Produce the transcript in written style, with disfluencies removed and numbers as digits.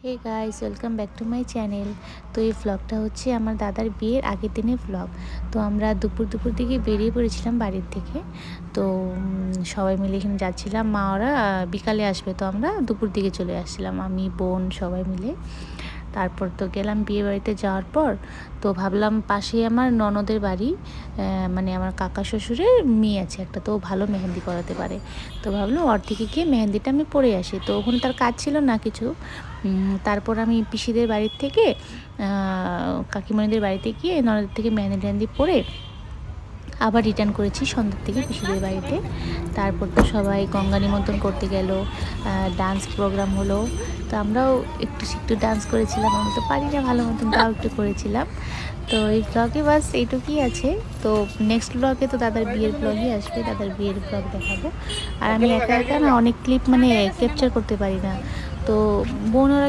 Hey guys, welcome back to my channel. তো এই ভ্লগটা হচ্ছে আমার দাদার বিয়ের আগের দিনের ভ্লগ। তো আমরা দুপুর দিকে বেরিয়ে পড়েছিলাম বাড়ির থেকে। তো সবাই মিলে এখানে যাচ্ছিলাম। মা ওরা বিকালে আসবে, তো আমরা দুপুর দিকে চলে আসছিলাম, আমি বোন সবাই মিলে। তারপর তো গেলাম বিয়ে বাড়িতে। যাওয়ার পর তো ভাবলাম পাশেই আমার ননদের বাড়ি, মানে আমার কাকা শ্বশুরের মেয়ে আছে একটা, তো ভালো মেহেন্দি করাতে পারে। তো ভাবলাম ওর থেকে গিয়ে মেহেন্দিটা আমি পরে আসি। তো ওখানে তার কাজ ছিল না কিছু। তারপর আমি পিসিদের বাড়ির থেকে কাকিমণিদের বাড়িতে গিয়ে ননদের থেকে মেহেন্দি টেহেন্দি পরে আবার রিটার্ন করেছি সন্ধ্যার থেকে পিসিদের বাড়িতে। তারপর তো সবাই গঙ্গা নিমন্ত্রণ করতে গেল, ডান্স প্রোগ্রাম হলো। তো আমরাও একটু ডান্স করেছিলাম, আমি তো পারি না ভালো মতন, তাও একটু করেছিলাম। তো এই ব্লগে বাস এইটুকুই আছে। তো নেক্সট ব্লগে তো দাদার বিয়ের ব্লগই আসবে, দাদার বিয়ের ব্লগ দেখাবো। আর আমি একা একা না অনেক ক্লিপ মানে ক্যাপচার করতে পারি না। তো বোন ওরা